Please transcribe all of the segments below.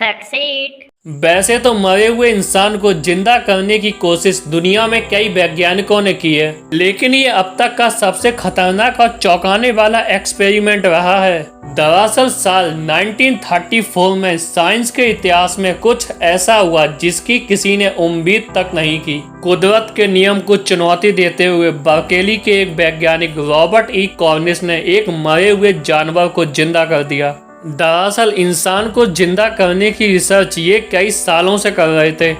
सक्सेट। वैसे तो मरे हुए इंसान को जिंदा करने की कोशिश दुनिया में कई वैज्ञानिकों ने की है, लेकिन ये अब तक का सबसे खतरनाक और चौंकाने वाला एक्सपेरिमेंट रहा है। दरअसल साल 1934 में साइंस के इतिहास में कुछ ऐसा हुआ जिसकी किसी ने उम्मीद तक नहीं की। कुदरत के नियम को चुनौती देते हुए बर्केली के एक वैज्ञानिक रॉबर्ट ई कॉर्निश ने एक मरे हुए जानवर को जिंदा कर दिया। दरअसल इंसान को जिंदा करने की रिसर्च ये कई सालों से कर रहे थे,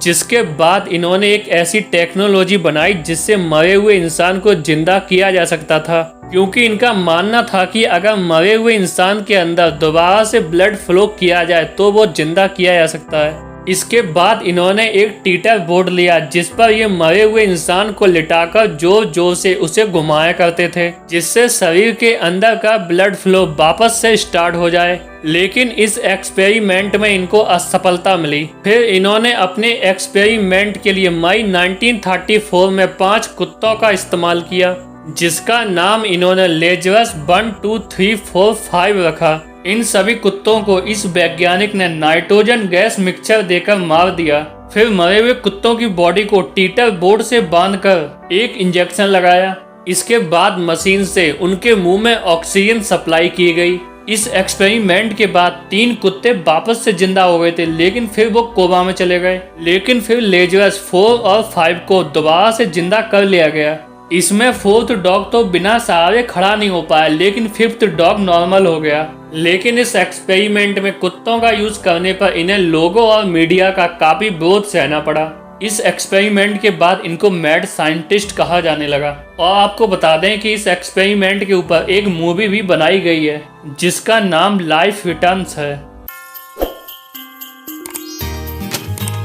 जिसके बाद इन्होंने एक ऐसी टेक्नोलॉजी बनाई जिससे मरे हुए इंसान को जिंदा किया जा सकता था, क्योंकि इनका मानना था कि अगर मरे हुए इंसान के अंदर दोबारा से ब्लड फ्लो किया जाए तो वो जिंदा किया जा सकता है। इसके बाद इन्होंने एक टीटर बोर्ड लिया जिस पर ये मरे हुए इंसान को लिटाकर जोर जोर से उसे घुमाया करते थे, जिससे शरीर के अंदर का ब्लड फ्लो वापस से स्टार्ट हो जाए। लेकिन इस एक्सपेरिमेंट में इनको असफलता मिली। फिर इन्होंने अपने एक्सपेरिमेंट के लिए मई 1934 में 5 कुत्तों का इस्तेमाल किया, जिसका नाम इन्होंने लेजरस 1, 2, 3, 4, 5 रखा। इन सभी कुत्तों को इस वैज्ञानिक ने नाइट्रोजन गैस मिक्सचर देकर मार दिया। फिर मरे हुए कुत्तों की बॉडी को टीटर बोर्ड से बांधकर एक इंजेक्शन लगाया। इसके बाद मशीन से उनके मुंह में ऑक्सीजन सप्लाई की गई। इस एक्सपेरिमेंट के बाद 3 कुत्ते वापस से जिंदा हो गए थे, लेकिन फिर वो कोमा में चले गए। लेकिन फिर लेजरस 4 और 5 को दोबारा से जिंदा कर लिया गया। इसमें 4th डॉग तो बिना सहारे खड़ा नहीं हो पाया, लेकिन 5th डॉग नॉर्मल हो गया। लेकिन इस एक्सपेरिमेंट में कुत्तों का यूज करने पर इन्हें लोगों और मीडिया का काफी विरोध सहना पड़ा। इस एक्सपेरिमेंट के बाद इनको मैड साइंटिस्ट कहा जाने लगा। और आपको बता दें कि इस एक्सपेरिमेंट के ऊपर एक मूवी भी बनाई गई है जिसका नाम लाइफ रिटर्न्स है।